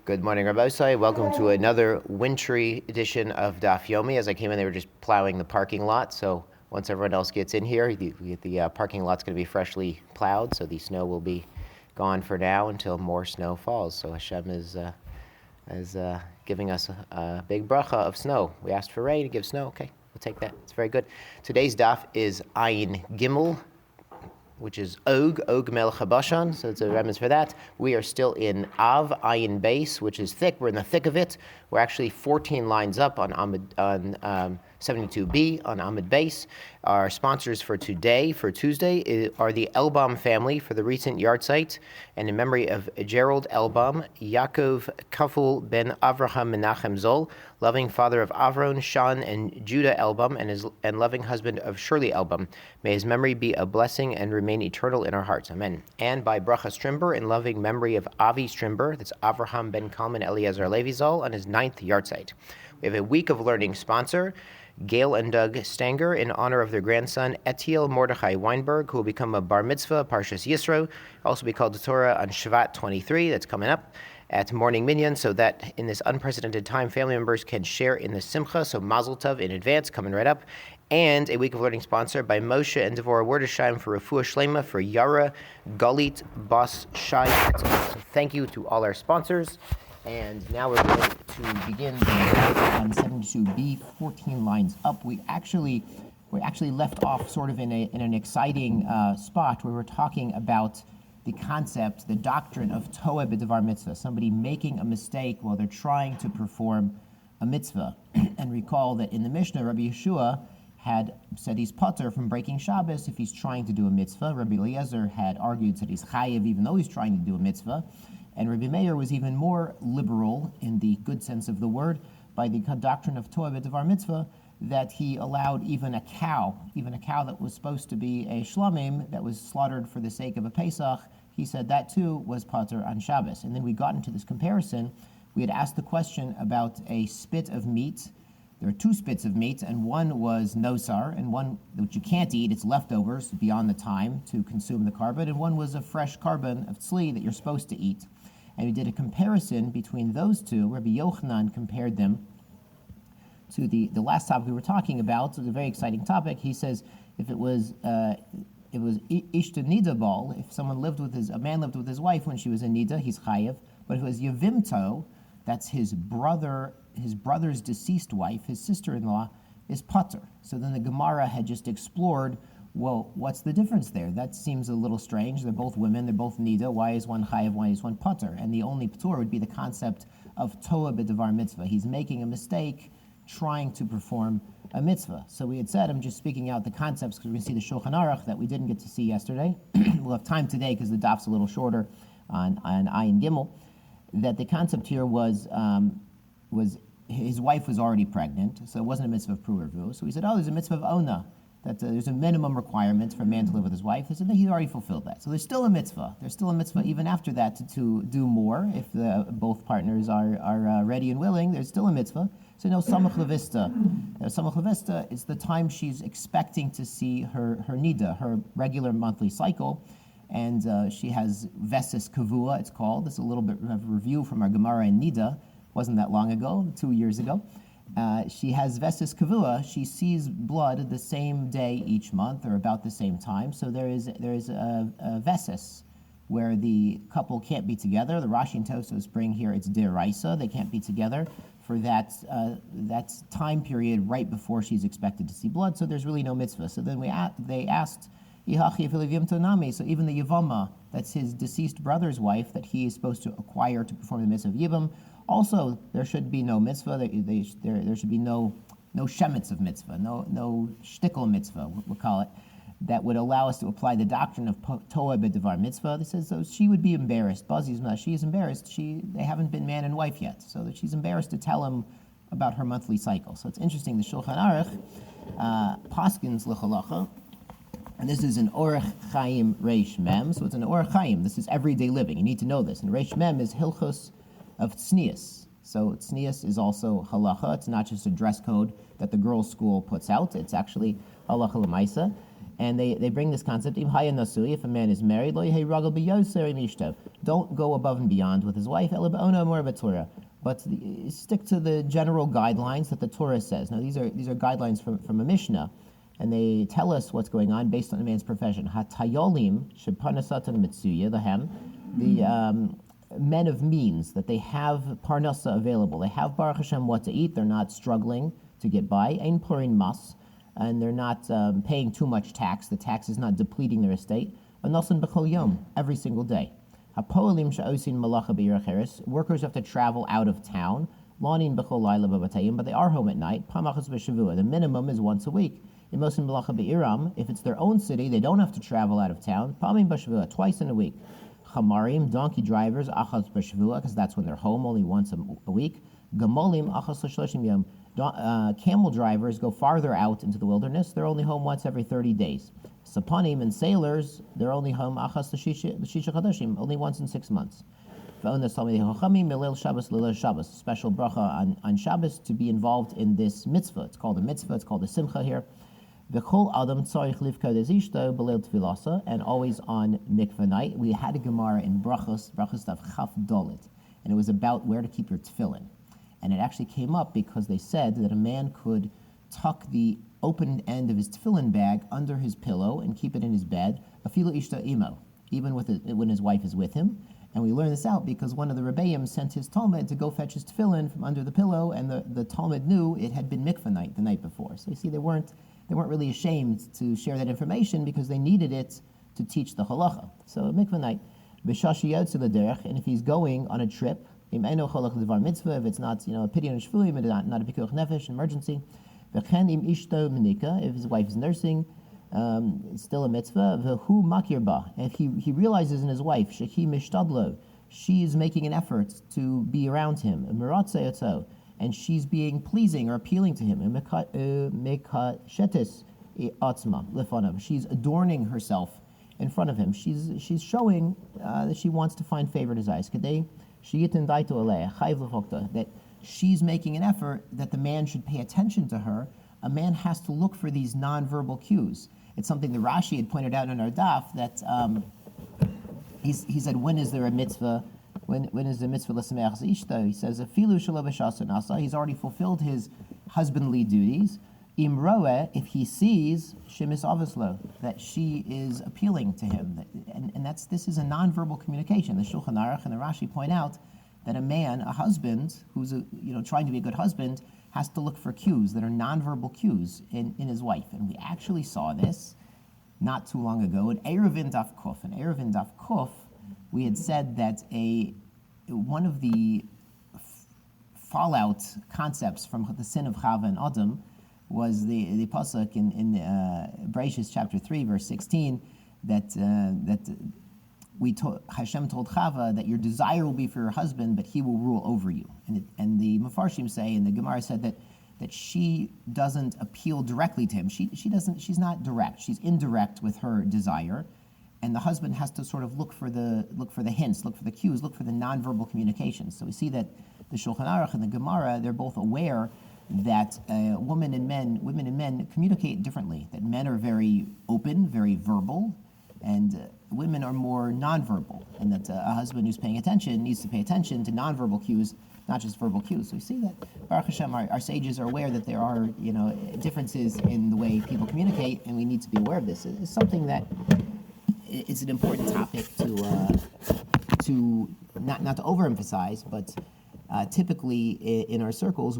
Good morning, Rabbi Osai. Welcome to another wintry edition of Daf Yomi. As I came in, they were just plowing the parking lot. So once everyone else gets in here, the parking lot's going to be freshly plowed. So the snow will be gone for now until more snow falls. So Hashem is giving us a big bracha of snow. We asked for rain, He gives snow. Okay, we'll take that. It's very good. Today's daf is Ayin Gimel, which is Og Melech HaBashan, so it's a remnants for that. We are still in Av, Ayin Base, which is thick. We're in the thick of it. We're actually 14 lines up on 72b on Amid Base. Our sponsors for today, for Tuesday, are the Elbaum family for the recent yahrzeit, and in memory of Gerald Elbaum, Yaakov Kaful ben Avraham Menachem Zol, loving father of Avron, Shan, and Judah Elbaum, and loving husband of Shirley Elbaum. May his memory be a blessing and remain eternal in our hearts. Amen. And by Bracha Strimber, in loving memory of Avi Strimber, that's Avraham ben Kalman Eliezer Levi Zol, on his 9th yahrzeit. We have a week of learning sponsor, Gail and Doug Stanger, in honor of their grandson, Etiel Mordechai Weinberg, who will become a bar mitzvah, Parshas Yisro, also be called the Torah on Shvat 23, that's coming up at Morning Minyan, so that in this unprecedented time, family members can share in the simcha, so Mazel Tov in advance, coming right up. And a week of learning sponsor by Moshe and Devorah Wordesheim for Refuah Shlema for Yara Galit Bas Shai. So thank you to all our sponsors. And now we're going to begin on 72b, 14 lines up. We actually left off sort of in an exciting spot where we're talking about the concept, the doctrine of Toeh B'Devar Mitzvah, somebody making a mistake while they're trying to perform a mitzvah. And recall that in the Mishnah, Rabbi Yeshua had said he's patur from breaking Shabbos if he's trying to do a mitzvah. Rabbi Eliezer had argued that he's chayiv even though he's trying to do a mitzvah. And Rabbi Meir was even more liberal in the good sense of the word by the doctrine of Toeh B'Devar Mitzvah, that he allowed even a cow that was supposed to be a shlamim, that was slaughtered for the sake of a Pesach, he said that too was patur on Shabbos. And then we got into this comparison. We had asked the question about a spit of meat. There are two spits of meat, and one was nosar, and one which you can't eat, it's leftovers beyond the time to consume the carbon, and one was a fresh carbon of tzli that you're supposed to eat. And we did a comparison between those two. Rabbi Yochanan compared them to the last topic we were talking about. So it's a very exciting topic. He says if it was ishta nida bal, if a man lived with his wife when she was in nida, he's chayev. But if it was yevimto, that's his brother's deceased wife, his sister-in-law, is patur. So then the Gemara had just explored, well, what's the difference there? That seems a little strange. They're both women, they're both nida. Why is one chayev, why is one patur? And the only patur would be the concept of Toeh B'Devar Mitzvah. He's making a mistake trying to perform a mitzvah. So we had said, I'm just speaking out the concepts because we're going to see the Shulchan Aruch that we didn't get to see yesterday. We'll have time today because the daf's a little shorter on Ayin Gimel. That the concept here was his wife was already pregnant, so it wasn't a mitzvah of pruervu. So he said, there's a mitzvah of ona, that there's a minimum requirement for a man to live with his wife. He said that he's already fulfilled that. So there's still a mitzvah. There's still a mitzvah even after that to do more. If both partners are ready and willing, there's still a mitzvah. So no samach levista. Samach levista is the time she's expecting to see her nida, her regular monthly cycle. And she has vesis kavua, it's called. It's a little bit of a review from our Gemara in Nida. Wasn't that long ago, 2 years ago. She has vesis kavua. She sees blood the same day each month, or about the same time. So there is a vesis where the couple can't be together. The Rashi and Tosfos bring here it's deraisa. They can't be together for that time period right before she's expected to see blood. So there's really no mitzvah. So then they asked. So even the Yavama, that's his deceased brother's wife, that he is supposed to acquire to perform the mitzvah of Yivam, also there should be no mitzvah. There should be no shemitz of mitzvah, no shtickle mitzvah, we'll call it, that would allow us to apply the doctrine of Toeh B'Devar Mitzvah. This says so she would be embarrassed. She is embarrassed. They haven't been man and wife yet, so that she's embarrassed to tell him about her monthly cycle. So it's interesting. The Shulchan Aruch paskins l'chalacha. And this is an Orach Chaim Reish Mem, so it's an Orach Chaim. This is everyday living. You need to know this. And Reish Mem is Hilchos of Tznius. So Tznius is also halacha. It's not just a dress code that the girls' school puts out. It's actually halacha l'maisa. And they bring this concept, if a man is married, don't go above and beyond with his wife, but stick to the general guidelines that the Torah says. Now, these are guidelines from a Mishnah, and they tell us what's going on based on a man's profession. Hatayolim sheparnasatan mitsuya lahem, the men of means, that they have parnasa available. They have Baruch Hashem what to eat. They're not struggling to get by. Ein porin mas, and they're not paying too much tax. The tax is not depleting their estate. Anasan b'chol yom, every single day. Hapolim she'osin malacha b'yiracheres, workers have to travel out of town. Lanin b'chol laila b'batayim, but they are home at night. Pamachas b'shavua, the minimum is once a week. Imosin malacha b'iram, if it's their own city, they don't have to travel out of town. Pamim b'shavua, twice in a week. Chamarim, donkey drivers, achas b'shavua, because that's when they're home, only once a week. Gamolim, achas l'shloshim yom. Camel drivers go farther out into the wilderness. They're only home once every 30 days. Sapanim and sailors, they're only home achas l'shisha chadashim, only once in 6 months. Special bracha on Shabbos to be involved in this mitzvah. It's called a mitzvah. It's called a simcha here. And always on mikveh night. We had a Gemara in Brachos Daf Chaf Dolit, and it was about where to keep your tefillin. And it actually came up because they said that a man could tuck the open end of his tefillin bag under his pillow and keep it in his bed, afilu ishta imo, even when his wife is with him. And we learned this out because one of the Rebbeim sent his Talmud to go fetch his tefillin from under the pillow, and the Talmud knew it had been mikveh night the night before. So you see, they weren't really ashamed to share that information because they needed it to teach the halacha. So mikveh night, b'shashi yotze l'derech, and if he's going on a trip, if it's not a pidyon shvuim, not a pikuach nefesh, emergency. V'chen im ishto menika, if his wife is nursing, it's still a mitzvah. V'hu makir ba, if he realizes in his wife shehi mishtadlo, she is making an effort to be around him, and she's being pleasing or appealing to him. Mekashetis atzma lefanav, she's adorning herself in front of him. She's showing that she wants to find favor in his eyes. That she's making an effort that the man should pay attention to her. A man has to look for these nonverbal cues. It's something that Rashi had pointed out in our daf, that he said, when is there a mitzvah? When is the mitzvah l'sameach zishta? He says, afilu shelo b'shasa nasa. He's already fulfilled his husbandly duties. Im roeh, if he sees shemis avoslo, that she is appealing to him, and this is a nonverbal communication. The Shulchan Aruch and the Rashi point out that a husband who's trying to be a good husband, has to look for cues that are nonverbal cues in his wife. And we actually saw this not too long ago in Eruvin Daf Kuf. In Eruvin Daf Kuf, we had said that one of the fallout concepts from the sin of Chava and Adam was the pasuk in Bereshis chapter 3, verse 16, that Hashem told Chava that your desire will be for your husband, but he will rule over you. And the Mefarshim say, and the Gemara said that she doesn't appeal directly to him. She's not direct. She's indirect with her desire, and the husband has to sort of look for the hints, look for the cues, look for the nonverbal communications. So we see that the Shulchan Aruch and the Gemara, they're both aware that women and men communicate differently. That men are very open, very verbal, and women are more nonverbal, and that a husband who's paying attention needs to pay attention to nonverbal cues, not just verbal cues. So we see that Baruch Hashem, our sages are aware that there are differences in the way people communicate, and we need to be aware of this. It's something that is an important topic to not to overemphasize, but typically in our circles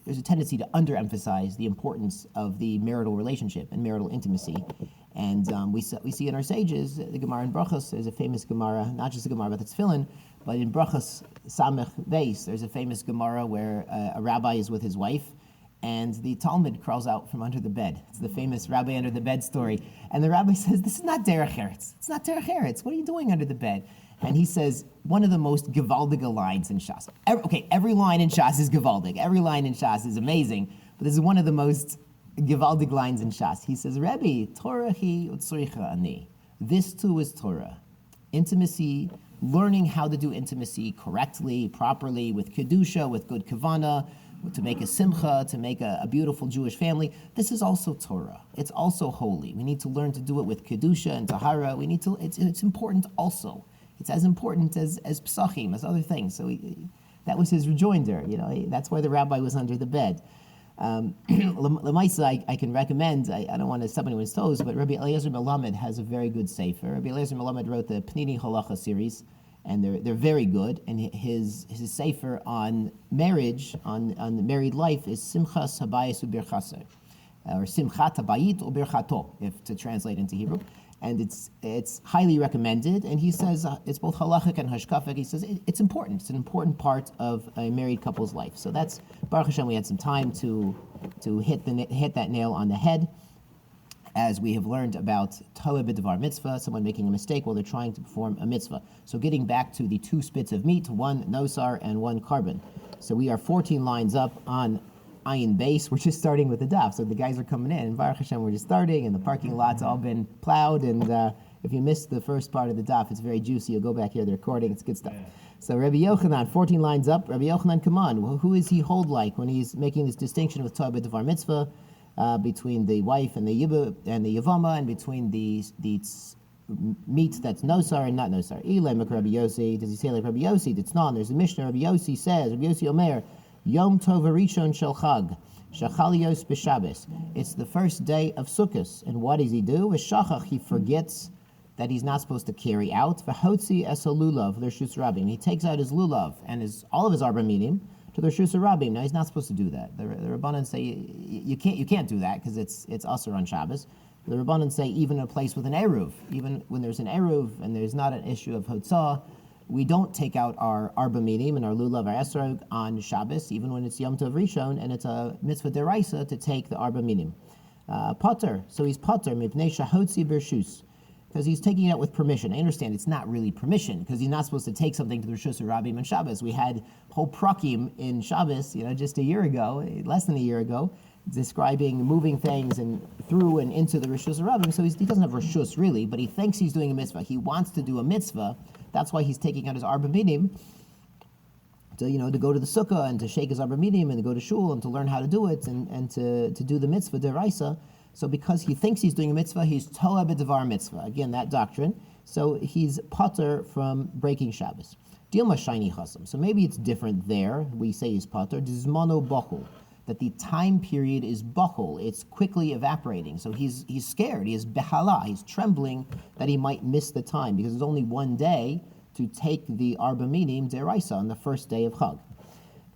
there's a tendency to underemphasize the importance of the marital relationship and marital intimacy. And we see in our sages, the Gemara in Brachos, there's a famous Gemara, not just a Gemara about the Tefillin, but in Brachos Samech Beis, there's a famous Gemara where a rabbi is with his wife, and the Talmud crawls out from under the bed. It's the famous rabbi under the bed story. And the rabbi says, this is not derech eretz. It's not derech eretz. What are you doing under the bed? And he says, one of the most gewaldige lines in Shas. Every line in Shas is gewaldig. Every line in Shas is amazing, but this is one of the most gewaldig lines in Shas. He says, Rebbe, Torah hi utzricha ani. This too is Torah. Intimacy, learning how to do intimacy correctly, properly, with kedusha, with good kavana, to make a simcha, to make a beautiful Jewish family. This is also Torah. It's also holy. We need to learn to do it with kedusha and tahara. It's important also. it's as important as Pesachim, as other things. So that was his rejoinder. That's why the rabbi was under the bed. Lemaisa, I can recommend. I don't want to step anyone's toes, but Rabbi Eliezer Melamed has a very good sefer. Rabbi Eliezer Melamed wrote the Pnini Halacha series, and they're very good. And his sefer on marriage, on the married life, is Simchas Habayis Ubirchaser, or Simchat Habayit Ubirchato, if to translate into Hebrew. And it's highly recommended. And he says it's both halachic and hashkafic. He says it's important. It's an important part of a married couple's life. So that's Baruch Hashem. We had some time to hit that nail on the head, as we have learned about Toeh b'Devar mitzvah, someone making a mistake while they're trying to perform a mitzvah. So getting back to the 2 spits of meat, 1 nosar and 1 carbon. So we are 14 lines up on Ayin base. We're just starting with the daf. So the guys are coming in, and Baruch Hashem, we're just starting, and the parking lot's all been plowed, and if you missed the first part of the daf, it's very juicy. You'll go back here, the recording, it's good stuff. Yeah. So Rabbi Yochanan, 14 lines up. Rabbi Yochanan, come on. Who is he hold like when he's making this distinction with Toeh b'Devar mitzvah between the wife and the Yavama, and between the meat that's nosar and not nosar? Ilem Rabbi Yossi, does he say like Rabbi Yossi? There's a Mishnah, Rabbi Yossi says, Rabbi Yossi Omer, Yom Tov Rishon Shel Chag, Shachalios b'Shabbos. It's the first day of Sukkot, and what does he do? V'shachach, he forgets that he's not supposed to carry out. V'hotzi es lulav l'rshus rabim. He takes out his lulav and all of his arba minim to the rshus rabim. Now he's not supposed to do that. The Rabbanan say you can't do that because it's asur on Shabbos. The Rabbanan say even in a place with an eruv, even when there's an eruv and there's not an issue of hotzah, we don't take out our arba minim and our lulav, our esrog on Shabbos, even when it's Yom Tov Rishon and it's a mitzvah deraisa to take the arba minim. Potter, so he's potter mipnei shahotzi bershus, because he's taking it out with permission. I understand it's not really permission, because he's not supposed to take something to the Rishus Rabim on Shabbos. We had whole prakim in Shabbos, just a year ago, less than a year ago, describing moving things and through and into the Rishus Rabim. So he doesn't have Rishus really, but he thinks he's doing a mitzvah. He wants to do a mitzvah. That's why he's taking out his arba minim to go to the sukkah and to shake his arba minim and to go to shul and to learn how to do it and to do the mitzvah deraisa. So because he thinks he's doing a mitzvah, he's Toeh b'Devar mitzvah. Again, that doctrine. So he's potter from breaking Shabbos. Dilma shiny chasam. So maybe it's different there. We say he's potter. Dizmano bachul. That the time period is bachul. It's quickly evaporating. So he's scared. He is behala. He's trembling that he might miss the time because there's only one day to take the arba minim deraisa on the first day of Chag.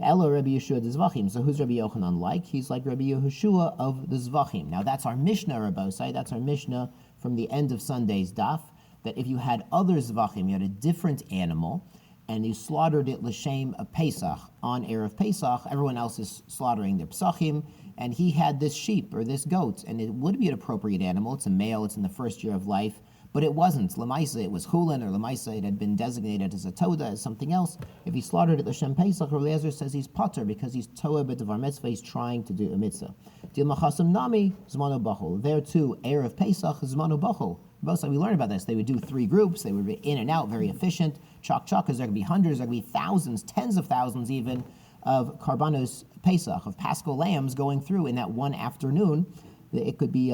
Elo Rabbi Yeshua the Zvachim. So who's Rabbi Yochanan like? He's like Rabbi Yehoshua of the Zvachim. Now that's our Mishnah, Rabbosai. That's our Mishnah from the end of Sunday's daf. That if you had other Zvachim, you had a different animal, and you slaughtered it l'shem of Pesach on Erev Pesach, everyone else is slaughtering their Pesachim, and he had this sheep or this goat, and it would be an appropriate animal. It's a male. It's in the first year of life. But it wasn't. Lemaisa, it was chulin, or lemaisa, it had been designated as a toda, as something else. If he slaughtered it l'shem Pesach, Rabbi Eliezer says he's potter because he's Toeh b'Devar mitzvah, he's trying to do a mitzvah. Dil machasam nami, zmano bachol. There too, Erev Pesach, zmano bachol. Both we learned about this. They would do 3 groups. They would be in and out, very efficient. Chalk, because there could be hundreds, there could be thousands, tens of thousands even, of karbanos Pesach, of paschal lambs going through in that one afternoon. It could be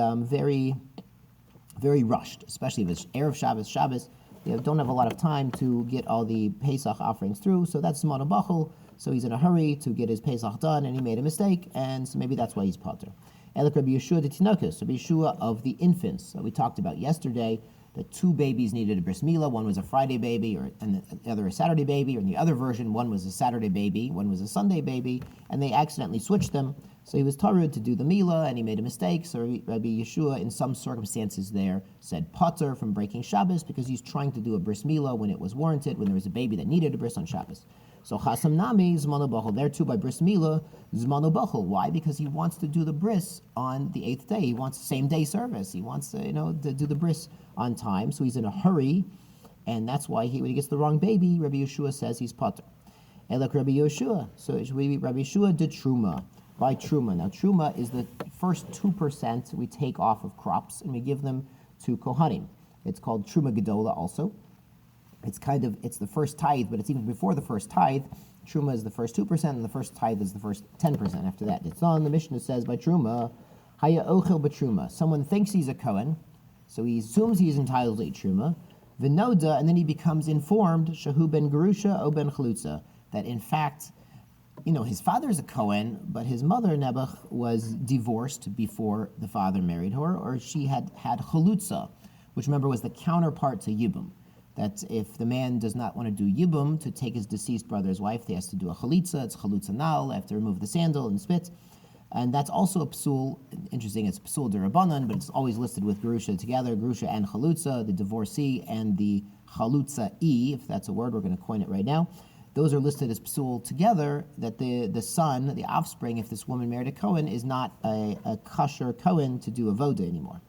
very rushed, especially if it's Erev Shabbos. They don't have a lot of time to get all the Pesach offerings through, so that's Zmano Bachel. So he's in a hurry to get his Pesach done, and he made a mistake, and so maybe that's why he's potter. Elik Rabbi Yeshua the Tinokus, Rabbi Yeshua of the infants that we talked about yesterday. The 2 babies needed a bris milah. One was a Friday baby, and the other a Saturday baby. Or in the other version, one was a Saturday baby, one was a Sunday baby, and they accidentally switched them. So he was tarud to do the milah, and he made a mistake. So Rabbi Yeshua, in some circumstances there, said potter from breaking Shabbos because he's trying to do a bris milah when it was warranted, when there was a baby that needed a bris on Shabbos. So chasam nami zmano bachel. There too by bris milah zmano bachel. Why? Because he wants to do the bris on the 8th day. He wants same day service. He wants to do the bris on time. So he's in a hurry, and that's why when he gets the wrong baby, Rabbi Yeshua says he's potter. Elek Rabbi Yeshua. So it should be Rabbi Yeshua de truma. By truma. Now truma is the first 2% we take off of crops and we give them to kohanim. It's called truma gedola also. It's the first tithe, but it's even before the first tithe. Truma is the first 2%, and the first tithe is the first 10% after that. It's on the Mishnah says by truma, haya ochel b'truma. Someone thinks he's a Kohen, so he assumes he's entitled to eat truma. Vinoda, and then he becomes informed, Shahu ben Gerusha o ben Chalutza, that in fact, his father is a Kohen, but his mother, Nebuch, was divorced before the father married her, or she had Chalutza, which remember was the counterpart to Yibum. That if the man does not want to do Yibum, to take his deceased brother's wife, he has to do a Chalitza, it's Chalutza Nal, they have to remove the sandal and spit. And that's also a psul. Interesting, it's psul derabanan, but it's always listed with gerusha together, gerusha and chalutza, the divorcee and the chalutza-e, if that's a word, we're going to coin it right now. Those are listed as psul together, that the son, the offspring, if this woman married a Kohen, is not a kosher Kohen to do avoda anymore.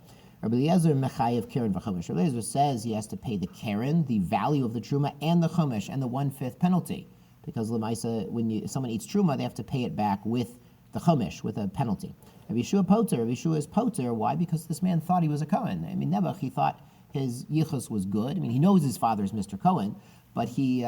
Rabbi Eliezer mechayev keren v'chomesh. Rabbi Eliezer says he has to pay the keren, the value of the truma, and the chomesh, and the 1/5 penalty. Because l'maisa, when someone eats truma, they have to pay it back with the chomesh, with a penalty. Rabbi Yeshua poter. Rabbi Yeshua is poter. Why? Because this man thought he was a Kohen. Nebuch, he thought his yichus was good. He knows his father is Mr. Kohen, but he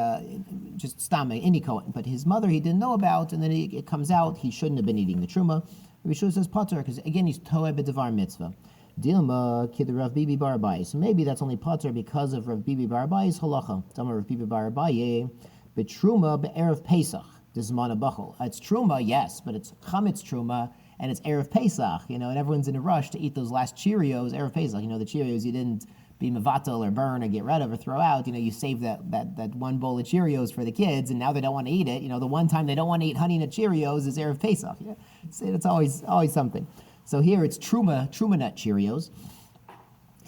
just stam any Kohen. But his mother he didn't know about, and then it comes out he shouldn't have been eating the truma. Rabbi Yeshua says poter because again he's toeh b'devar mitzvah. Dilma kid Rav Bibi bar Abaye. So maybe that's only poter because of Rav Bibi bar Abaye's halacha. Tama Rav Bibi bar Abaye betruma be'erev Pesach. It's truma, yes, but it's chametz truma, and it's erev Pesach, and everyone's in a rush to eat those last Cheerios, erev Pesach. The Cheerios you didn't be mevatel or burn or get rid of or throw out. You save that one bowl of Cheerios for the kids, and now they don't want to eat it. The one time they don't want to eat Honey Nut Cheerios is erev Pesach. Yeah? It's always something. So here it's truma nut Cheerios,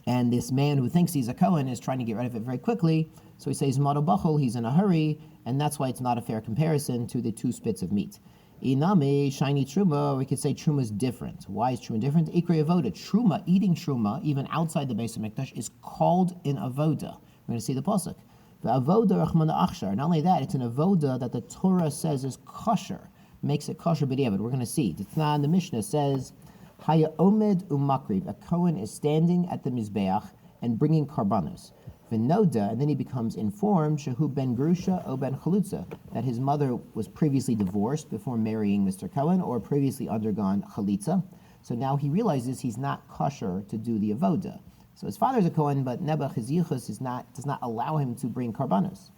and this man who thinks he's a Kohen is trying to get rid of it very quickly. So he says mado bachol, he's in a hurry, and that's why it's not a fair comparison to the 2 spits of meat. Iname, shiny truma, we could say truma is different. Why is truma different? Ikri avoda, truma, eating truma, even outside the base of Mikdash, is called in avoda. We're going to see the pasuk. The avoda rachmana achshar. Not only that, it's an avoda that the Torah says is kosher, makes it kosher b'diavad. We're going to see. The Tanah in the Mishnah says, Haya omed umakriv, a Kohen is standing at the Mizbeach and bringing karbanos. V'noda, and then he becomes informed, Shehu ben Gerusha o ben Chalutza, that his mother was previously divorced before marrying Mr. Cohen, or previously undergone Chalitza. So now he realizes he's not kosher to do the avoda. So his father's a Cohen, but Nebuch, his yichus, does not allow him to bring karbanos.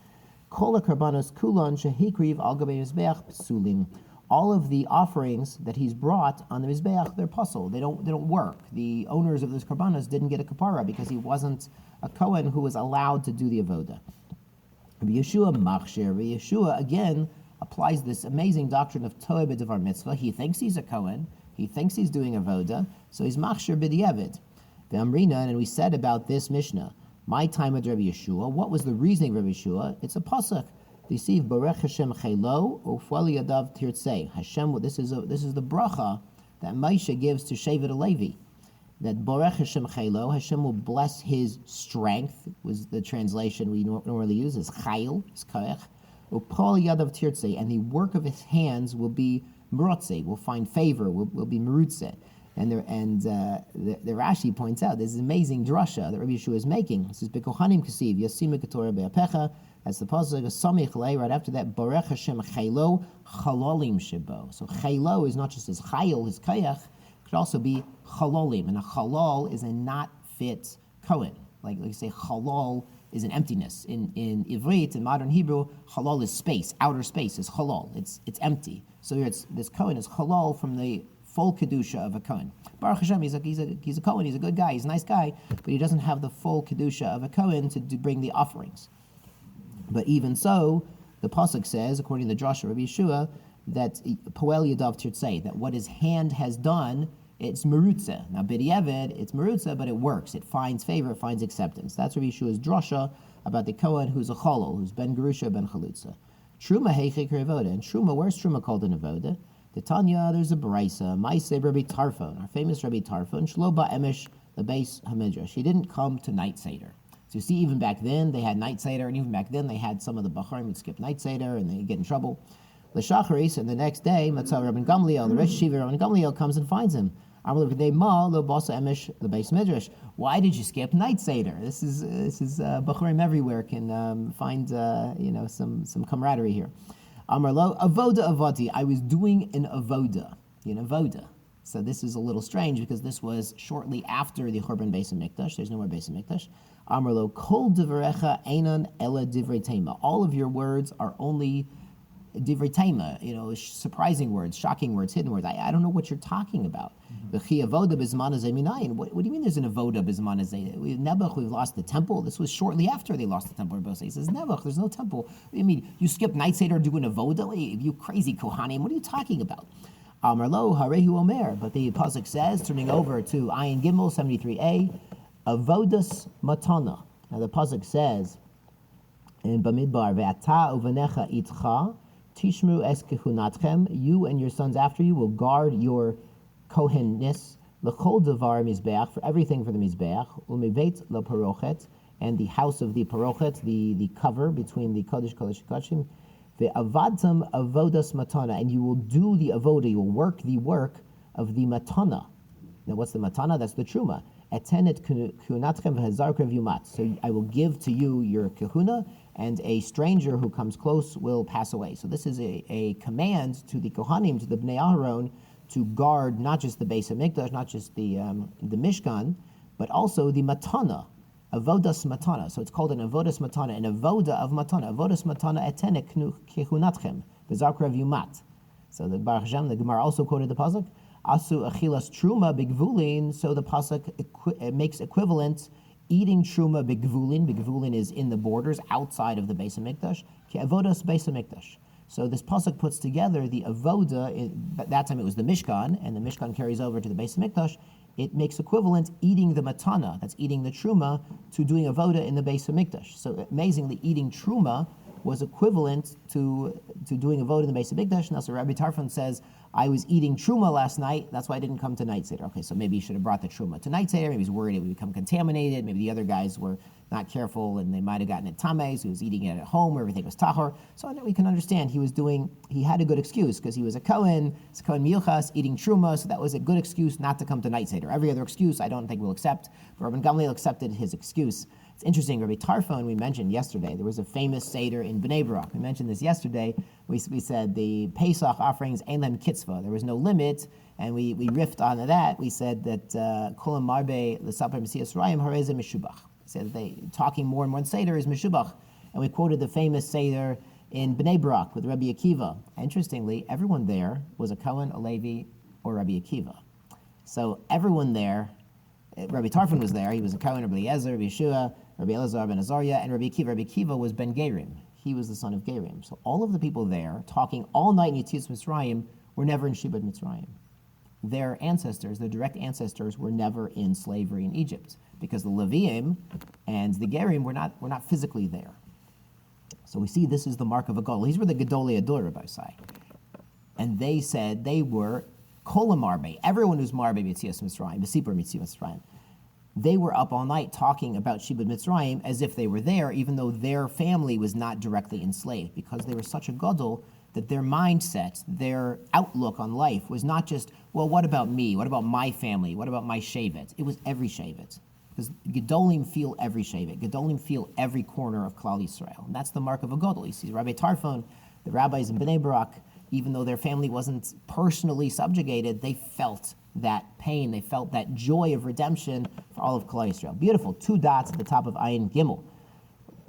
Kol karbanos kulon shehikriv al gabei mizbeach psulim. All of the offerings that he's brought on the mizbeach, they're puzzle. They don't work. The owners of those karbanos didn't get a kapara because he wasn't a Kohen who was allowed to do the avoda. Rabbi Yeshua machshir. Rabbi Yeshua again applies this amazing doctrine of toeh b'devar mitzvah. He thinks he's a Kohen. He thinks he's doing avoda, so he's machshir b'diavad. The Amrina, and we said about this Mishnah, my time with Rabbi Yeshua. What was the reasoning of Rabbi Yeshua? It's a pasuk. Disiv Barech Hashem Chaylo Ufwali Yadav Tirtzei. Hashem. This is the bracha that Moshe gives to Shevet Levi. That Barech Hashem Chaylo, Hashem will bless his strength. Was the translation we normally use is Chayil, is Koech. Ufwali Yadav Tirtzei, and the work of his hands will be Merotze, will find favor, will be Merutze. And the Rashi points out this is amazing drasha that Rabbi Yeshua is making. This is Bekohanim Kasiv Yasima Ketorah Be'apecha. That's the pasuk of Samich Lei. Right after that, Barech Hashem Chaylo Chalolim Shebo. So Chaylo is not just his Chayil, his Kayach, it could also be Chalolim. And a Chalal is a not fit Kohen. Like you say, Chalal is an emptiness. In Ivrit, in modern Hebrew, Halal is space. Outer space is Halal. It's empty. So here this Kohen is Halal from the full kedusha of a Kohen. Baruch Hashem, he's a Kohen. He's a good guy. He's a nice guy, but he doesn't have the full kedusha of a Kohen to bring the offerings. But even so, the pasuk says, according to the Drasha Rabbi Yeshua, that Poel Yadav Tirtzei, that what his hand has done, it's merutza. Now b'diavad, it's merutza, but it works. It finds favor, it finds acceptance. That's Rabbi Yeshua's Drasha about the Kohen who's a Cholol, who's ben Gerusha, ben Chalutza. Truma heichik avoda, and Truma, where's Truma called an avoda? The Tanya, there's a Baraisa, Maisei Rabbi Tarfon, our famous Rabbi Tarfon, Shlo ba emesh the base hamidrash. He didn't come to night seder. So you see, even back then they had night seder, and even back then they had some of the Bacharim would skip night seder and they get in trouble. L'shacharis, and the next day, Matzah Rabbi Gamliel, the Rosh Shiva Rabbi Gamliel comes and finds him. Why did you skip night seder? This is Bacharim everywhere can find some camaraderie here. Amar lo avoda avati. I was doing an avoda. So this is a little strange because this was shortly after the Churban Beis HaMikdash. There's no more Beis HaMikdash. Amar lo kol divarecha einan ela divrei tema. All of your words are only divrei tema, surprising words, shocking words, hidden words. I don't know what you're talking about. V'chi avoda b'zman hazeh minayin. What do you mean there's an avoda b'zman hazeh? Nebuch, we've lost the temple. This was shortly after they lost the temple. He says, Nebuch, there's no temple. I mean, you skip night seder doing avoda? You crazy Kohanim, what are you talking about? Amar lo harehu omer. But the pasuk says, turning over to Ayin Gimel 73a, avodas matana. Now the pasuk says in Bamidbar, ve'ata uvanecha itcha tishmu es kehunatchem. You and your sons after you will guard your kohennis l'chol davar mizbeach, for everything for the mizbeach, u'mivet leparochet, and the house of the parochet, the cover between the kodesh kodashim. Ve'avadtam avodas matana, and you will do the avoda, you will work the work of the matana. Now what's the matana? That's the truma. Etenet kunatchem v'hazarkev yumat. So I will give to you your kahuna, and a stranger who comes close will pass away. So this is a command to the Kohanim, to the Bnei Aharon, to guard not just the Beis HaMikdash, not just the Mishkan, but also the matana, avodas matana. So it's called an avodas matana, an avoda of matana. Avodas matana etenet kehunatchem v'hazarkev yumat. So the Baruch Hashem, the Gemara also quoted the pasuk. Asu achilas truma bigvulin. So the pasuk makes equivalent eating truma bigvulin. Bigvulin is in the borders outside of the Beis HaMikdash. Ki avodas Beis HaMikdash. So this pasuk puts together the avoda. But that time it was the Mishkan, and the Mishkan carries over to the Beis HaMikdash. It makes equivalent eating the matana, that's eating the truma, to doing avoda in the Beis HaMikdash. So amazingly, eating truma was equivalent to doing a vote in the Beis HaMikdash. Now, so Rabbi Tarfon says, I was eating truma last night, that's why I didn't come to night seder. Okay, so maybe he should have brought the truma to night seder. Maybe he's worried it would become contaminated. Maybe the other guys were not careful and they might have gotten it tameh, so he was eating it at home where everything was tahor. So I know we can understand he had a good excuse because he was a Kohen, it's a Kohen Milchas, eating truma, so that was a good excuse not to come to night seder. Every other excuse I don't think we'll accept, but Rabban Gamliel accepted his excuse. It's interesting, Rabbi Tarfon, we mentioned yesterday, there was a famous Seder in Bnei Brak. We mentioned this yesterday. We said the Pesach offerings, Ein Lem Kitzvah, there was no limit, and we riffed on that. We said that Kolam Marbe, L'Saper Mesias Rayim, Hareze Meshubach. Said that talking more and more in Seder is Meshubach. And we quoted the famous Seder in Bnei Brak with Rabbi Akiva. Interestingly, everyone there was a Kohen, a Levi, or Rabbi Akiva. So everyone there, Rabbi Tarfon was there, he was a Kohen, Rabbi Eliezer, Rabbi Yeshua, Rabbi Elazar ben Azariah, and Rabbi Akiva. Rabbi Akiva was ben Gerim. He was the son of Gerim. So all of the people there, talking all night in Yetzias Mitzrayim, were never in Shibud Mitzrayim. Their ancestors, their direct ancestors, were never in slavery in Egypt because the Leviim and the Gerim were not physically there. So we see this is the mark of a Gadol. These were the Gedolei Ador, Rabbi Sai. And they said they were Kolam Marbe, everyone who's Marbe Yetzias Mitzrayim, the Sipur Yetzias Mitzrayim. They were up all night talking about Shibud Mitzrayim as if they were there, even though their family was not directly enslaved, because they were such a gadol that their mindset, their outlook on life was not just, well, what about me? What about my family? What about my shevet? It was every shevet. Because Gedolim feel every shevet. Gedolim feel every corner of Klal Yisrael. And that's the mark of a gadol. You see Rabbi Tarfon, the rabbis in Bnei Brak, even though their family wasn't personally subjugated, they felt that pain, they felt that joy of redemption for all of Klal Yisrael. Beautiful, 2 dots at the top of Ayin Gimel.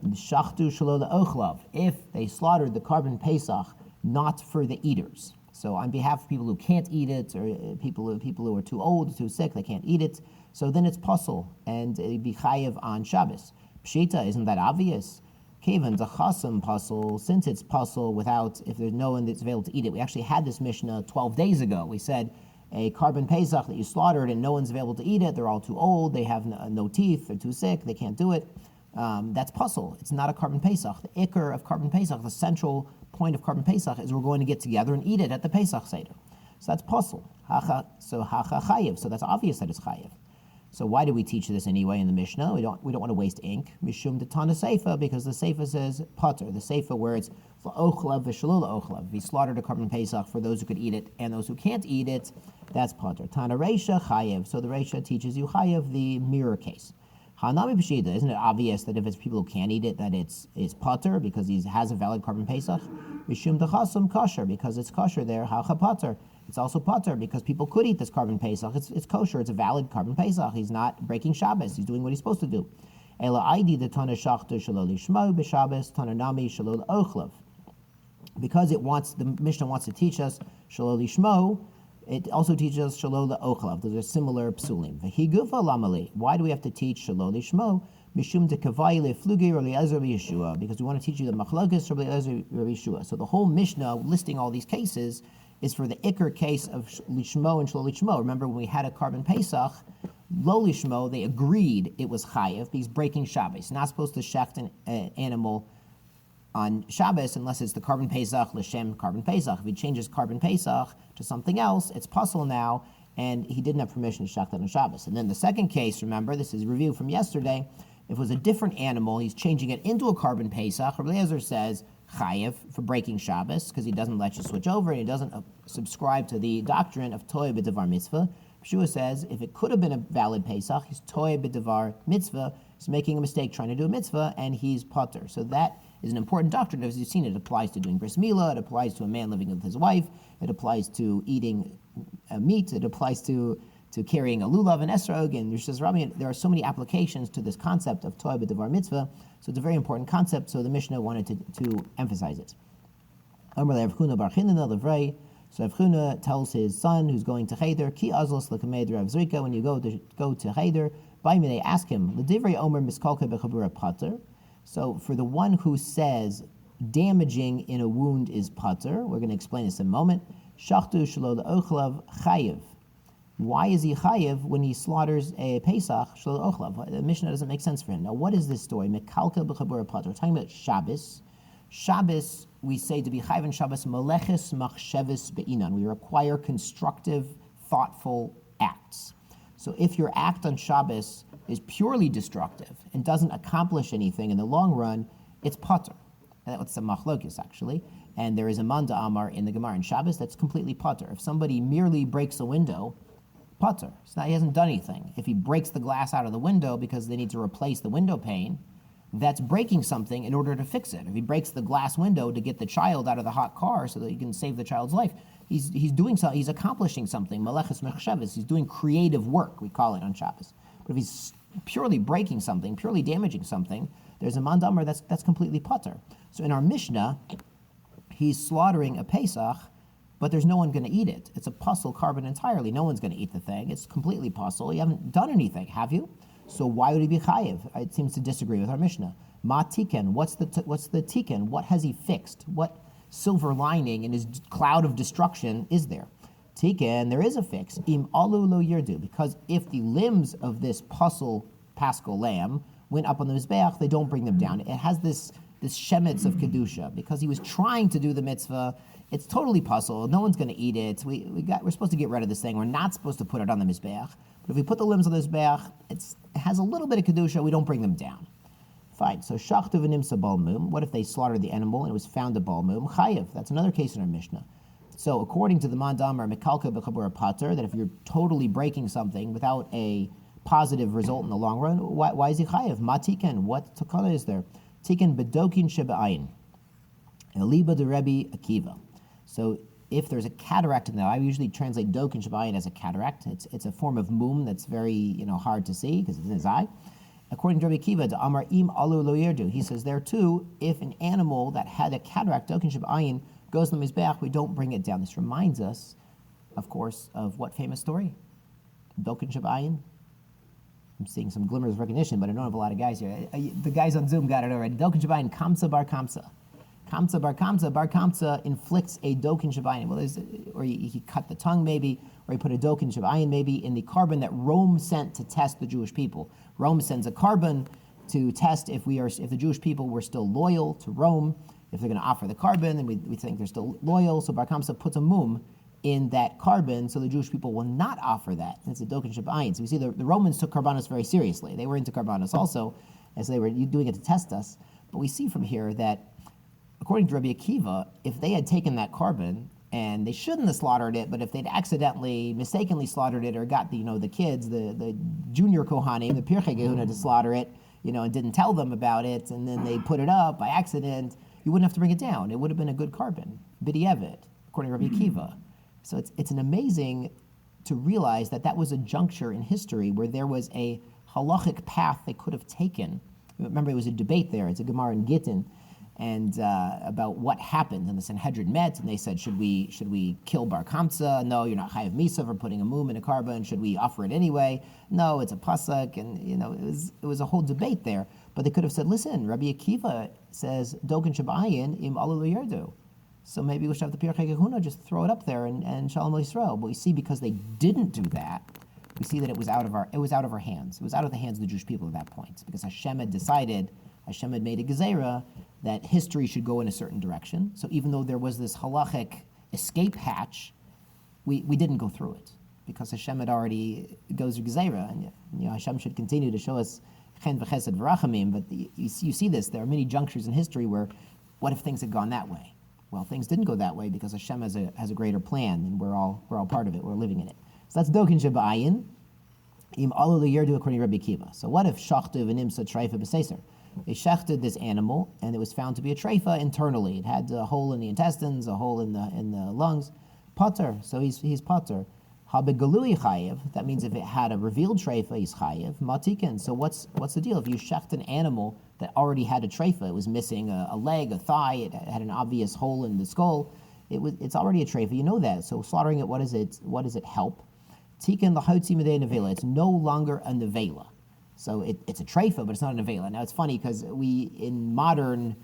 Shachtu shelo le'ochlav, if they slaughtered the carbon Pesach, not for the eaters. So on behalf of people who can't eat it, or people who are too old, too sick, they can't eat it, so then it's pasul, and it'd be chayiv on Shabbos. Pshita, isn't that obvious? Kevan zachasam pasul, since it's pasul without, if there's no one that's available to eat it. We actually had this Mishnah 12 days ago. We said, a carbon Pesach that you slaughtered and no one's available to eat it, they're all too old, they have no teeth, they're too sick, they can't do it. That's pasul. It's not a carbon Pesach. The ikar of carbon Pesach, the central point of carbon Pesach, is we're going to get together and eat it at the Pesach Seder. So that's pasul. So hacha chayiv. So that's obvious that it's chayiv. So why do we teach this anyway in the Mishnah? We don't want to waste ink. Mishum detana seifa, because the seifa says pater. The seifa where it's la'ochlav v'shelo la'ochlav. We slaughtered a carbon Pesach for those who could eat it and those who can't eat it. That's pater. Tana reisha chayev. So the reisha teaches you chayev, the mirror case. Hanami pshita. Isn't it obvious that if it's people who can't eat it, that it's pater because he has a valid carbon Pesach? Mishum dechasam kosher, because it's kosher there. Hacha pater. It's also pater because people could eat this carbon pesach. It's kosher. It's a valid carbon pesach. He's not breaking Shabbos. He's doing what he's supposed to do. Ela aidi the tana shachta shalol lishmo b'Shabbos tana nami shalol ochlav. Because the Mishnah wants to teach us shalol lishmo, it also teaches us shalol ochlav. Those are similar psulim. V'higufa lamali. Why do we have to teach shalol lishmo? Mishum de kavai leflugi or Eliezer Yeshua, because we want to teach you the machlokes of Eliezer Yeshua. So the whole Mishnah listing all these cases is for the Iker case of Lishmo and Shlo Lishmo. Remember when we had a carbon Pesach, Lo Lishmo, they agreed it was Chayev, because breaking Shabbos. Not supposed to shecht an animal on Shabbos unless it's the carbon Pesach, L'Shem carbon Pesach. If he changes carbon Pesach to something else, it's puzzle now, and he didn't have permission to shecht it on Shabbos. And then the second case, remember, this is a review from yesterday, if it was a different animal, he's changing it into a carbon Pesach. Rabbi Eliezer says Chayev for breaking Shabbos because he doesn't let you switch over and he doesn't subscribe to the doctrine of Toy B'Devar Mitzvah. Yeshua says if it could have been a valid Pesach, he's Toy B'Devar Mitzvah. He's making a mistake trying to do a mitzvah and he's pater. So that is an important doctrine. As you've seen, it applies to doing bris milah. It applies to a man living with his wife. It applies to eating meat. It applies to carrying a lulav and esrog, and says Rabbi, there are so many applications to this concept of Toy B'Devar Mitzvah, so it's a very important concept, so the Mishnah wanted to emphasize it. So Rav Chuna tells his son, who's going to Cheder, Ki azlos l'kamed Rav Zrika, when you go to Cheder, they ask him, L'divrei omer miskalka b'chabura pater. So for the one who says damaging in a wound is pater, we're going to explain this in a moment, Shachtu shelo le'ochlav chayiv. Why is he chayiv when he slaughters a Pesach shelo ochlav? The Mishnah doesn't make sense for him. Now, what is this story? Mekalka b'chabura pater. We're talking about Shabbos. Shabbos, we say to be chayiv in Shabbos, meleches machsheves be'inan. We require constructive, thoughtful acts. So if your act on Shabbos is purely destructive and doesn't accomplish anything in the long run, it's pater. That's a machlokes, actually. And there is a manda amar in the Gemara in Shabbos that's completely pater. If somebody merely breaks a window, pater. He hasn't done anything. If he breaks the glass out of the window because they need to replace the window pane, that's breaking something in order to fix it. If he breaks the glass window to get the child out of the hot car so that he can save the child's life, he's doing something. He's accomplishing something. Meleches mechsheves. He's doing creative work. We call it on Shabbos. But if he's purely breaking something, purely damaging something, there's a mandamar that's completely pater. So in our Mishnah, he's slaughtering a Pesach, but there's no one going to eat it. It's a puzzle carbon entirely. No one's going to eat the thing. It's completely puzzle. You haven't done anything, have you? So why would he be chayiv? It seems to disagree with our Mishnah. Ma tiken, what's the tiken? What has he fixed? What silver lining in his cloud of destruction is there? Tiken, there is a fix. Im alu lo yirdu, because if the limbs of this puzzle paschal lamb went up on the mizbeach, they don't bring them down. It has this shemetz of kedusha because he was trying to do the mitzvah. It's totally puzzle. No one's going to eat it. We're supposed to get rid of this thing. We're not supposed to put it on the mizbeach. But if we put the limbs on the mizbeach, it has a little bit of kedusha. We don't bring them down. Fine. So shachtu v'nimsa balmum. What if they slaughtered the animal and it was found a balmum? Chayev. That's another case in our Mishnah. So according to the mandamar mekalka b'chabura pater, that if you're totally breaking something without a positive result in the long run, why is he chayev? Ma tiken. What takana is there? Tiken bedokin shebe'ayin. Eliba de Rebbe Akiva. So if there's a cataract in the eye, I usually translate dokin shebe'ayin as a cataract. It's a form of mum that's very hard to see because it's in his eye. According to Rabbi Akiva, the Amar im alu lo yerdu, he says there too, if an animal that had a cataract, dokin shebe'ayin, goes to the mizbeach, we don't bring it down. This reminds us, of course, of what famous story? Dokin shebe'ayin. I'm seeing some glimmers of recognition, but I don't have a lot of guys here. The guys on Zoom got it already. Dokin shebe'ayin, kamsa bar kamsa. Kamsa bar kamsa. Bar kamsa inflicts a dokin shebe'ayin. Well, or he cut the tongue maybe, or he put a dokin shebe'ayin maybe in the carbon that Rome sent to test the Jewish people. Rome sends a carbon to test if the Jewish people were still loyal to Rome. If they're going to offer the carbon, then we think they're still loyal. So Bar Kamsa puts a mum in that carbon, so the Jewish people will not offer that. It's a dokin shebe'ayin. So we see the Romans took karbanos very seriously. They were into karbanos also, as they were doing it to test us. But we see from here that, according to Rabbi Akiva, if they had taken that carbon, and they shouldn't have slaughtered it, but if they'd accidentally, mistakenly slaughtered it, or got the kids, the junior kohanim, the pirchei gehuna to slaughter it, and didn't tell them about it, and then they put it up by accident, you wouldn't have to bring it down. It would have been a good carbon. B'di'evet, according to Rabbi Akiva. So it's an amazing to realize that that was a juncture in history where there was a halachic path they could have taken. Remember, it was a debate there. It's a Gemara in Gittin, and about what happened. And the Sanhedrin met, and they said, should we kill Bar Kamsa? No, you're not chayav misa for putting a mum in a carbon. Should we offer it anyway? No, it's a pasuk. And it was a whole debate there. But they could have said, listen, Rabbi Akiva says dogen shabayin im alu yardu. So maybe we should have the Pirkei Kahuna just throw it up there and Shalom Yisrael. But we see because they didn't do that, we see that it was out of our hands. It was out of the hands of the Jewish people at that point, because Hashem had made a gezerah that history should go in a certain direction. So even though there was this halachic escape hatch, we didn't go through it because Hashem had already goes through gezerah, and Hashem should continue to show us chen v'chesed v'rachamim. But you see this. There are many junctures in history where, what if things had gone that way? Well, things didn't go that way because Hashem has a greater plan, and we're all part of it. We're living in it. So that's dokin shebayin im alu liyerdu according to Rabbi Akiva. So what if shachtu v'nimsa treifa b'seiser? They shechted this animal, and it was found to be a treifa internally. It had a hole in the intestines, a hole in the lungs. Potter, so he's potter. Habegalui chayev. That means if it had a revealed treifa, he's chayev. Matikin. So what's the deal? If you shecht an animal that already had a treifa, it was missing a leg, a thigh, it had an obvious hole in the skull, it's already a treifa. You know that. So slaughtering it, what does it help? Tikin lahotzi medei nevela. It's no longer a nevela. So it's a treifa, but it's not a nevela. Now it's funny because in modern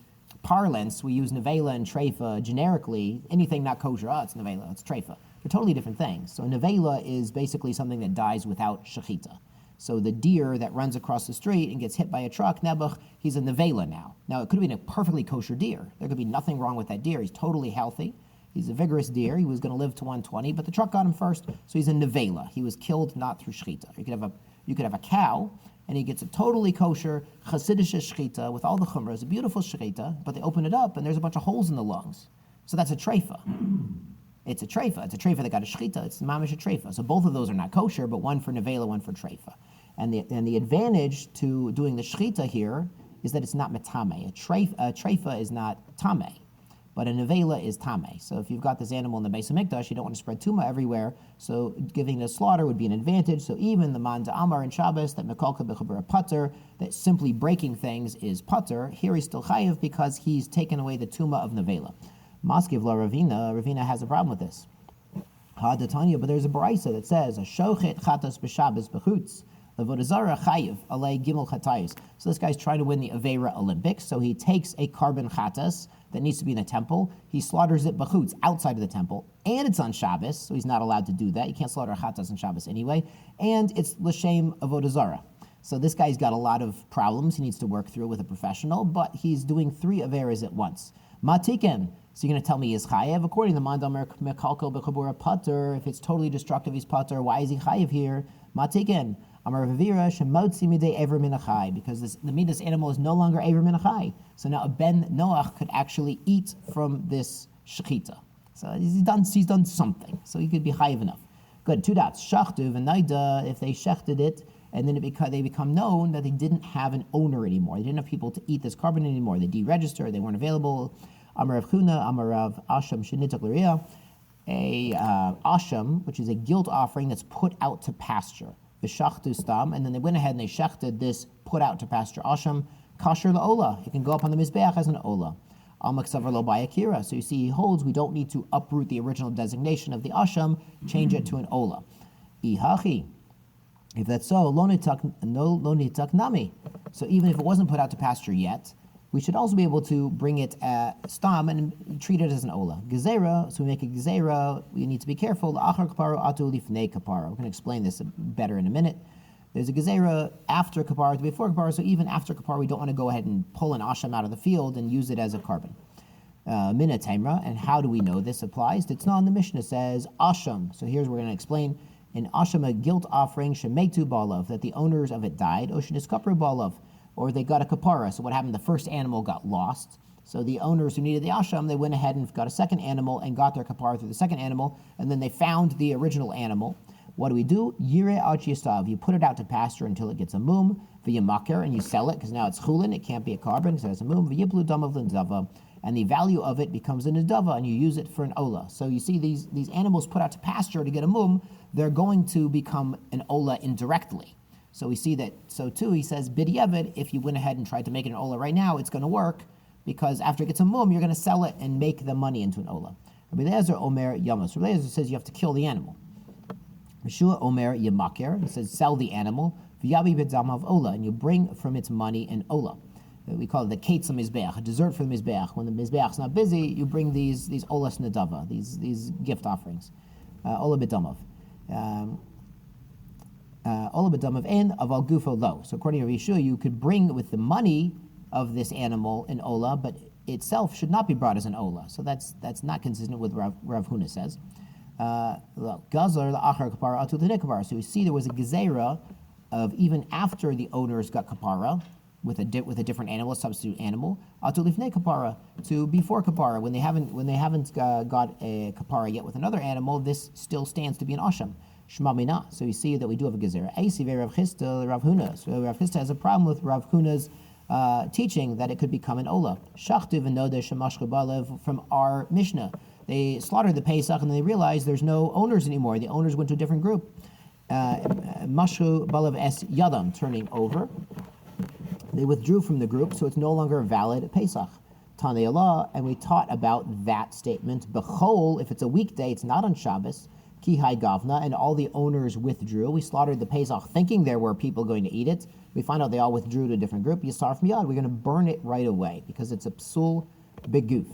parlance, we use nevela and treifa generically. Anything not kosher, it's nevela, it's treifa. They're totally different things. So nevela is basically something that dies without shechita. So the deer that runs across the street and gets hit by a truck, Nebuch, he's a nevela now. Now it could have been a perfectly kosher deer. There could be nothing wrong with that deer. He's totally healthy. He's a vigorous deer. He was going to live to 120, but the truck got him first, so he's a nevela. He was killed not through shechita. You could have a cow, and he gets a totally kosher chassidish shechita with all the chumras, a beautiful shechita, but they open it up and there's a bunch of holes in the lungs. So that's a treifa. It's a treifa. It's a treifa that got a shechita. It's mamish a treifa. So both of those are not kosher, but one for nevela, one for treifa. And the advantage to doing the shechita here is that it's not metame. A treifa is not tame, but a nevela is tame. So if you've got this animal in the Beis Hamikdash, you don't want to spread tuma everywhere, so giving the slaughter would be an advantage. So even the man Amar in Shabbos, that mekalka b'chabura pater, that simply breaking things is pater, here he's still chayiv because he's taken away the tuma of nevela. Maskiv la Ravina has a problem with this. Hadatanya, but there's a baraisa that says, a shochet chatas b'Shabbos b'chutz, levodazara chayiv alei gimel chatayis. So this guy's trying to win the Aveira Olympics, so he takes a carbon chatas that needs to be in the temple, he slaughters it b'chutz, outside of the temple, and it's on Shabbos, so he's not allowed to do that. You can't slaughter a chatas on Shabbos anyway, and it's l'shem avodazara. So this guy's got a lot of problems he needs to work through with a professional, but he's doing 3 Averas at once. Matiken. So you're going to tell me he's chayev? According to Mandam Mekalko B'Chabura Pater, if it's totally destructive, he's pater. Why is he chayev here? Matiken. Amar Vavira Shemotzi Midei Ever Minachai, because this animal is no longer Ever Minachai. So now a Ben Noach could actually eat from this shechita. So he's done something. So he could be chayev enough. Good. 2 dots. Shachtu v'naida. If they shechted it, and then they become known that they didn't have an owner anymore. They didn't have people to eat this carbon anymore. They deregistered. They weren't available. Amar Rav Chuna, Amar Rav Asham Shenitak L'Riah, a asham, which is a guilt offering that's put out to pasture. V'shachtu stam, and then they went ahead and they shechted this put out to pasture asham, kasher la'ola. It can go up on the mizbeach as an ola. Al-maksavar lo by akira. So you see, he holds we don't need to uproot the original designation of the asham, change it to an ola. Ihachi. If that's so, lo nitak nami. So even if it wasn't put out to pasture yet, we should also be able to bring it stam and treat it as an ola. Gezerah, so we make a gezerah, we need to be careful. Achar kapara atu lifnei kapara. We're going to explain this better in a minute. There's a gezerah after kapara to before kapara, so even after kapara, we don't want to go ahead and pull an asham out of the field and use it as a carbon. Mina taimra, and how do we know this applies? It's not in the Mishnah says asham. So here's what we're going to explain. An asham, a guilt offering, shemetu balav, that the owners of it died, or sheniskapru balav, or they got a kapara. So what happened? The first animal got lost. So the owners who needed the asham, they went ahead and got a second animal and got their kapara through the second animal, and then they found the original animal. What do we do? Yireh al chiyastav. You put it out to pasture until it gets a mum, v'yamakir, and you sell it, because now it's chulin, it can't be a carbon, because it has a mum, v'yiplu damav l'nzava, and the value of it becomes a nedava, and you use it for an ola. So you see these animals put out to pasture to get a mum, they're going to become an ola indirectly. So we see that, so too, he says, bidyevet, if you went ahead and tried to make it an ola right now, it's going to work, because after it gets a mum, you're going to sell it and make the money into an ola. Rabbi Eliezer Omer Yamas. Rabbi Eliezer says you have to kill the animal. Yeshua Omer Yemaker, he says sell the animal, v'yabi b'damav ola, and you bring from its money an ola. We call it the ketz mizbeach, a dessert for the mizbeach. When the mizbeach's not busy, you bring these olas nedava, these gift offerings, ola b'damav. Ola b'damav en aval gufo lo. So according to Yeshua, you could bring with the money of this animal an ola, but itself should not be brought as an ola. So that's not consistent with Rav Huna says. Gazar la'achar kapara atu l'nei kapara. So we see there was a gezerah of even after the owners got kapara with a different animal, a substitute animal, atu lifnei kapara, to before kapara, when they haven't got a kapara yet with another animal, this still stands to be an asham. Shema mina. So you see that we do have a gezerah. Eisive Rav Chisda Rav Huna. So Rav Chisda has a problem with Rav Huna's teaching that it could become an ola. Shachtu v'noda shemashcha balev, from our Mishnah. They slaughtered the Pesach and they realized there's no owners anymore. The owners went to a different group. Mashru balev es yadam, turning over. They withdrew from the group, so it's no longer a valid Pesach. Tanei Allah, and we taught about that statement. Bechol, if it's a weekday, it's not on Shabbos. Kihai Gavna, and all the owners withdrew. We slaughtered the Pesach thinking there were people going to eat it. We find out they all withdrew to a different group. Yisarf miyad, we're going to burn it right away because it's a psul beguf.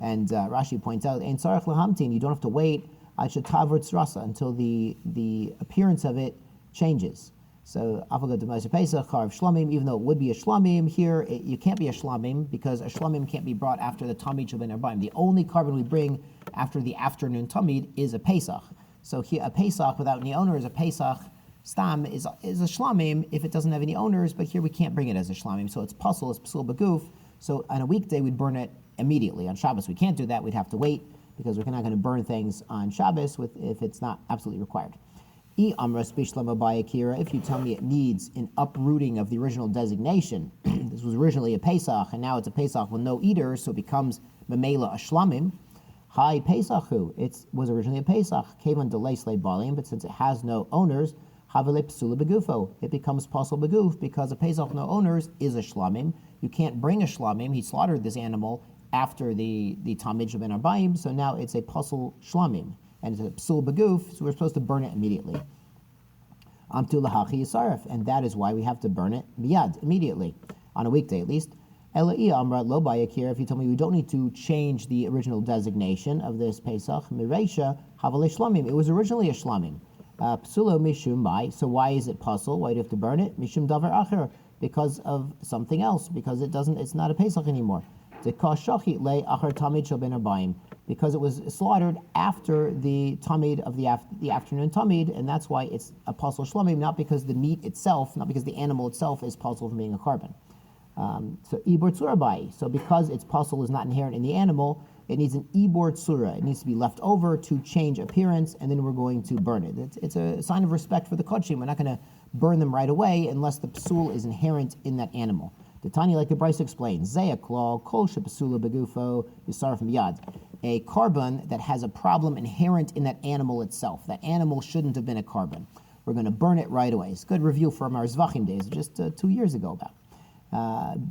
And Rashi points out, Ein tzarech lahamtin, you don't have to wait until the appearance of it changes. So Afagad Demaiser Pesach, Charav Shlamim, even though it would be a Shlamim, here you can't be a Shlamim because a Shlamim can't be brought after the Tamid Shel Ben Arbaim. The only carbon we bring after the afternoon Tamid is a Pesach. So here a Pesach without any owners, a Pesach Stam is a Shlamim if it doesn't have any owners, but here we can't bring it as a Shlamim. So it's Puzzle, it's Psul Baguf. So on a weekday we'd burn it immediately. On Shabbos we can't do that, we'd have to wait because we're not going to burn things on Shabbos if it's not absolutely required. If you tell me it needs an uprooting of the original designation, this was originally a Pesach, and now it's a Pesach with no eaters, so it becomes Memela a Shlamim. Hi Pesachu, it was originally a Pesach, Kavan delay slay balim, but since it has no owners, Havele Psula Begufo, it becomes Pasul Beguf, because a Pesach with no owners is a Shlamim. You can't bring a Shlamim, he slaughtered this animal after the Tamid Shel Ben Arbaim, so now it's a Pasul Shlamim. And it's a psul beguf, so we're supposed to burn it immediately. And that is why we have to burn it miyad, immediately, on a weekday at least. If you tell me we don't need to change the original designation of this Pesach, Mireisha Havale Shlamim, it was originally a Shlamim. Psulo Mishum Mai, so why is it pasul? Why do you have to burn it? Mishum Davar Acher, because of something else, because it's not a Pesach anymore. Because it was slaughtered after the tamid of the afternoon tamid, and that's why it's a pasul shlamim, not because the meat itself, not because the animal itself is pasul from being a carbon. So ibor tzurabai. So because its pasul is not inherent in the animal, it needs an ibor tzura. It needs to be left over to change appearance, and then we're going to burn it. It's a sign of respect for the kodshim. We're not going to burn them right away unless the psul is inherent in that animal. The Tanya, like the Bryce explains, Zeyaklal, Kol Shepasula Begufo, Yisarf Miyad. A carbon that has a problem inherent in that animal itself. That animal shouldn't have been a carbon. We're going to burn it right away. It's a good review from our Zvachim days, just 2 years ago about.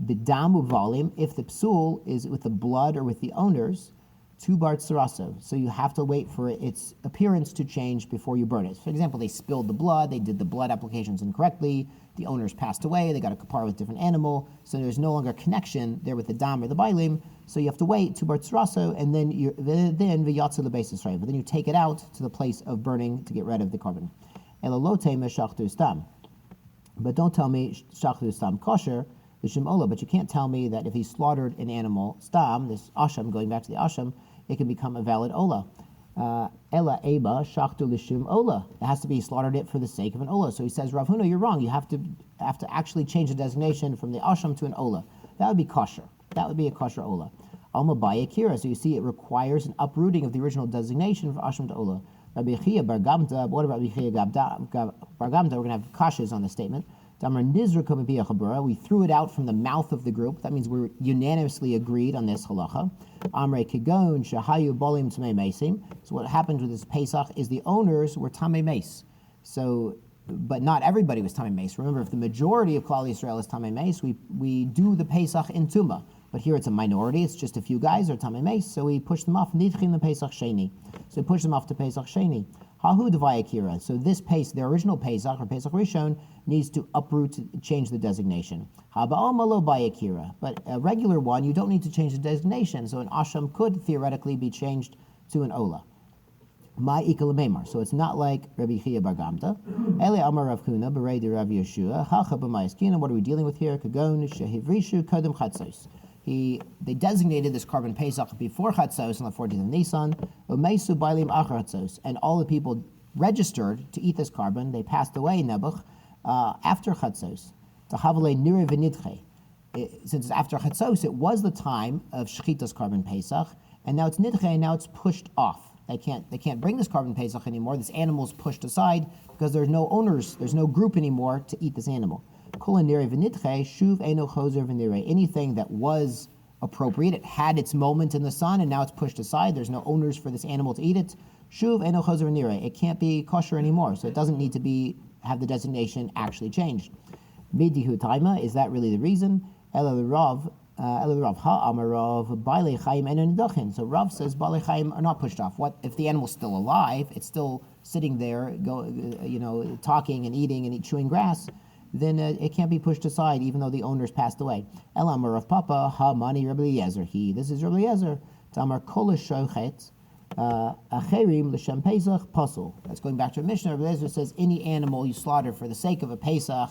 B'dam uvalim, if the psul is with the blood or with the owners, 2 bar tsaraso. So you have to wait for its appearance to change before you burn it. For example, they spilled the blood, they did the blood applications incorrectly, the owners passed away, they got a kapar with a different animal, so there's no longer a connection there with the dam or the bailim, so you have to wait 2 bar tsaraso, and then v'yatzu the basis, right? But then you take it out to the place of burning to get rid of the carbon. Elalote meshachtu stam. But don't tell me shachtu stam kosher, v'shim ola, but you can't tell me that if he slaughtered an animal, stam, this asham, going back to the asham, it can become a valid ola. Ela eba shachtu lishum ola. It has to be slaughtered it for the sake of an ola. So he says, Rav Huna, you're wrong. You have to actually change the designation from the asham to an ola. That would be kosher. That would be a kosher ola. Alma bayakira. So you see, it requires an uprooting of the original designation from asham to ola. Rabbi Chia bar Gamda. What about Rabbi Chia bar Gamda? We're going to have kashas on the statement. We threw it out from the mouth of the group. That means we're unanimously agreed on this halacha. So what happened with this Pesach is the owners were tamei meis. So, but not everybody was tamei meis. Remember, if the majority of Klal Yisrael is tamei meis, we do the Pesach in Tuma. But here it's a minority. It's just a few guys are tamei meis. So we push them off. Nidchin the Pesach Sheni. So we push them off to Pesach Sheni. Hahu Devai Akira. So this the original Pesach or Pesach Rishon needs to uproot, change the designation. Haba'al Malo by Akira. But a regular one, you don't need to change the designation. So an Asham could theoretically be changed to an Ola. My Ikal Memar. So it's not like Rabbi Chia Bar Gamta. Ele Amar Rav Kuna, Berei de Rav Yeshua. Hacha b'Mayaskina. What are we dealing with here? Kagon Shehivrishu Kodem Chatzos. They designated this carbon Pesach before Chatzos on the 14th of Nisan, Umeisu Bailim Achar Chatzos, and all the people registered to eat this carbon, they passed away, Nebuch, after Chatzos. Tahavale Nire V'nidche. Since it's after Chatzos, it was the time of Shechita's carbon Pesach, and now it's Nidche, and now it's pushed off. They can't bring this carbon Pesach anymore. This animal's pushed aside because there's no owners, there's no group anymore to eat this animal. Anything that was appropriate, it had its moment in the sun, and now it's pushed aside. There's no owners for this animal to eat it. It can't be kosher anymore, so it doesn't need to have the designation actually changed. Is that really the reason? So Rav says Balei Chaim are not pushed off. What if the animal's still alive? It's still sitting there, talking and eating and chewing grass. Then it can't be pushed aside, even though the owners passed away. Elamar of Papa ha mani Rabbi Eliezer. This is Rabbi Eliezer. Tamar kol shochet acherim l'shem Pesach pasul. That's going back to a Mishnah. Rabbi Eliezer says any animal you slaughter for the sake of a Pesach,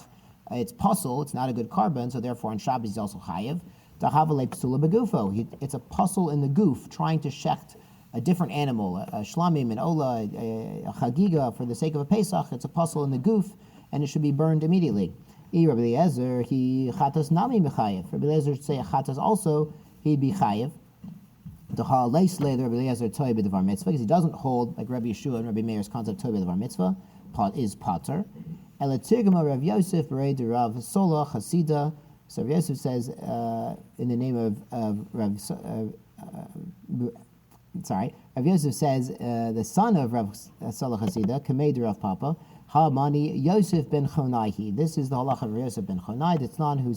it's pasul. It's not a good carbon, so therefore on Shabbos he's also chayiv. Tahavale psula begufo. It's a pasul in the goof, trying to shecht a different animal, a shlamim, an ola, a chagiga for the sake of a Pesach. It's a pasul in the goof, and it should be burned immediately. Rabbi Eliezer, he chatas nami mechayev. Rabbi Eliezer should say a chatas also, he'd be chayev. Rabbi Eliezer toy b'devar mitzvah, because he doesn't hold, like Rabbi Yeshua and Rabbi Meir's concept, toy b'devar mitzvah, is pater. Elatirgama Rav Yosef, berei de Rav Sola, Chasida. So Rav Yosef says, in the name of Rav Yosef says, the son of Rav Sola Chasida, Kamei de Rav Papa, Ha Mani Yosef ben Chonai. This is the halacha of Yosef ben Chonai, the Tznan who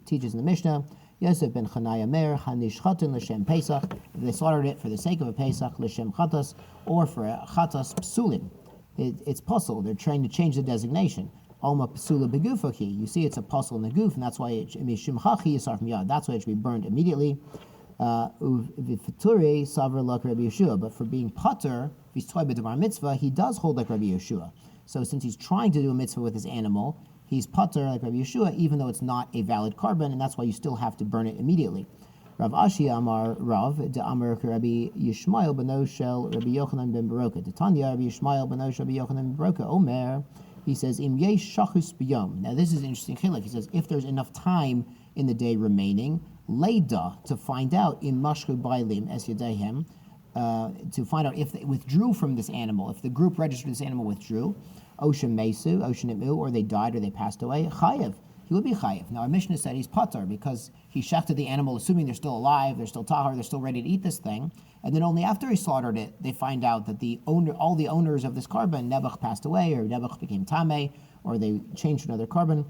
teaches in the Mishnah. Yosef ben Chonai Amer Hanishchatin l'shem Pesach. If they slaughtered it for the sake of a Pesach l'shem chatas or for a chatas psulim, it's pasul. They're trying to change the designation. Alma psula begufaki. You see, it's a pasul in the goof, and that's why it mishum hachi yisarf miyad. That's why it should be burned immediately. V'fituri savr like Rabbi Yeshua. But for being pater, if he's toy b'devar mitzvah, he does hold like Rabbi Yeshua. So since he's trying to do a mitzvah with his animal, he's pater like Rabbi Yeshua, even though it's not a valid carbon, and that's why you still have to burn it immediately. Rav Ashi Amar Rav de Amar Rabbi Yishmael beno shel Rabbi Yochanan ben Baroka. De Tanya Rabbi Yishmael beno shel Rabbi Yochanan ben Baroka. Omer, he says Im yesh shachus b'yom. Now this is an interesting chilek. He says if there's enough time in the day remaining, leida to find out im mashchu bailim es yadehem. To find out if they withdrew from this animal, if the group registered this animal withdrew, Ocean Mesu, Ocean Itmu, or they died or they passed away, Chayev. He would be Chayev. Now our Mishnah said he's Pater because he shechted the animal assuming they're still alive, they're still tahar, they're still ready to eat this thing, and then only after he slaughtered it, they find out that all the owners of this carbon, Nebuch passed away, or Nebuch became Tameh, or they changed another carbon.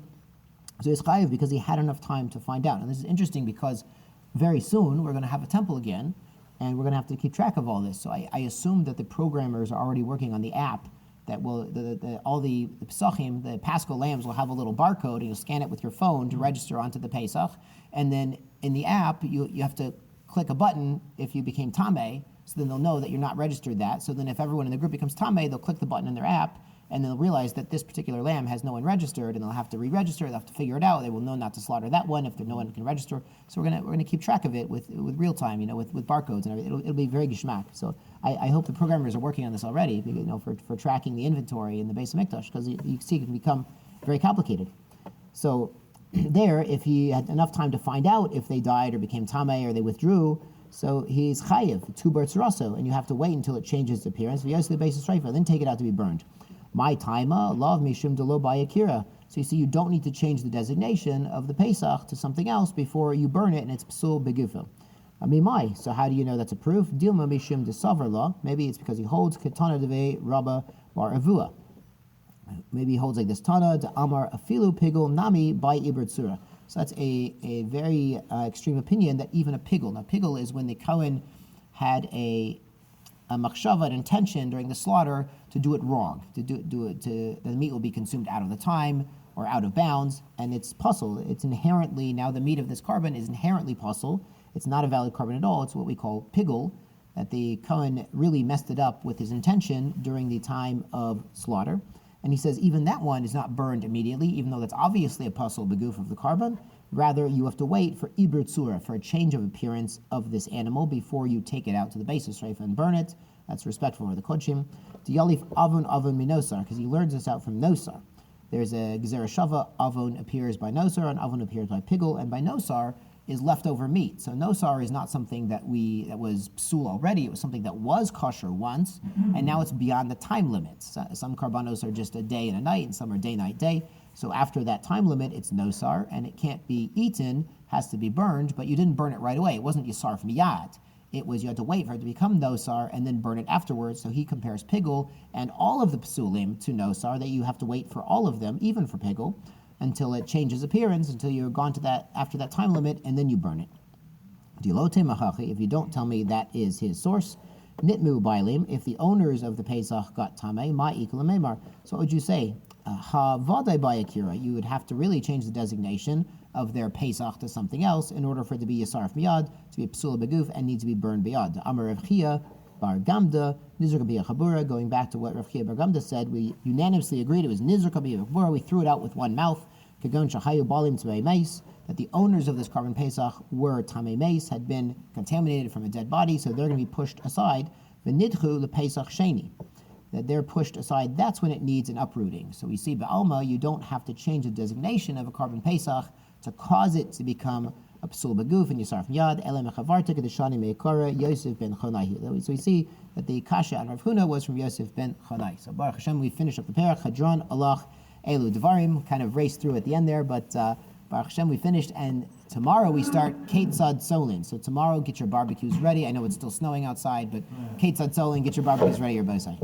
So he's Chayev because he had enough time to find out. And this is interesting because very soon we're going to have a temple again, and we're going to have to keep track of all this. So I assume that the programmers are already working on the app that will, all the Pesachim, the Paschal lambs will have a little barcode, and you'll scan it with your phone to register onto the Pesach. And then in the app, you have to click a button if you became Tameh, so then they'll know that you're not registered that. So then if everyone in the group becomes Tameh, they'll click the button in their app, and they'll realize that this particular lamb has no one registered, and they'll have to re-register. They'll have to figure it out. They will know not to slaughter that one if no one can register. So we're gonna keep track of it with real time, with barcodes and everything. It'll be very gishmak. So I hope the programmers are working on this already, for tracking the inventory in the Beis Hamikdash, because you see it can become very complicated. So there, if he had enough time to find out if they died or became tamei or they withdrew, so he's chayiv, two birds raso, and you have to wait until it changes its appearance. Then take it out to be burned. My taima, love mishum delo by akira. So you see, you don't need to change the designation of the Pesach to something else before you burn it, and it's psul begufo. Amimai. So how do you know that's a proof? Dilma mishum desavar law. Maybe it's because he holds ketana deve rabba bar avua. Maybe he holds like this Tana, de Amar Afilu Pigul Nami by Ibr Tzura. So that's a very extreme opinion that even a pigul. Now, pigul is when the Kohen had a machshava, an intention during the slaughter to do it wrong, to the meat will be consumed out of the time or out of bounds, and it's puzzle. It's inherently, now the meat of this carbon is inherently puzzle. It's not a valid carbon at all. It's what we call pigul, that the Kohen really messed it up with his intention during the time of slaughter. And he says even that one is not burned immediately, even though that's obviously a puzzle beguf of the carbon. Rather, you have to wait for ibr tzura, for a change of appearance of this animal before you take it out to the basis reif and burn it. That's respectful for the kodshim. Diyalif avon minosar, because he learns this out from nosar. There's a gezerah shava, avon appears by nosar, and avon appears by pigul, and by nosar is leftover meat. So nosar is not something that was psul already. It was something that was kosher once, and now it's beyond the time limits. Some karbanos are just a day and a night, and some are day, night, day. So after that time limit, it's nosar, and it can't be eaten, has to be burned, but you didn't burn it right away. It wasn't yisarf miyad. It was you had to wait for it to become nosar and then burn it afterwards. So he compares pigul and all of the psulim to nosar, that you have to wait for all of them, even for pigul, until it changes appearance, until you're gone to that after that time limit, and then you burn it. If you don't tell me that is his source, nitmu bailim, if the owners of the Pesach got tamei, ma ikul memar. So what would you say? Ha vadai bayakira. You would have to really change the designation of their Pesach to something else in order for it to be yisarf miyad, to be psula beguf, and need to be burned biyad. Amar Rav Chia bar gamda, nizraka b'ya chabura. Going back to what Rav Chia bar gamda said, we unanimously agreed it was nizraka b'ya chabura. We threw it out with one mouth. Kagon shahayu balim tzvei meis, that the owners of this carbon Pesach were tamei meis, had been contaminated from a dead body, so they're going to be pushed aside. V'nidchu lePesach sheni, that they're pushed aside. That's when it needs an uprooting. So we see ba'alma, you don't have to change the designation of a carbon Pesach to cause it to become a psul beguf and yisarf miyad. Ele mechavartik adeshani meikara Yosef ben Chonai. So we see that the kasha on Rav Huna was from Yosef ben Chonai. So Baruch Hashem, we finish up the parak. Hadron alach elu dvarim, kind of raced through at the end there, but Baruch Hashem, we finished, and tomorrow we start Ketzad Solin. So tomorrow, get your barbecues ready. I know it's still snowing outside, but Ketzad Solin, get your barbecues ready, your bosai.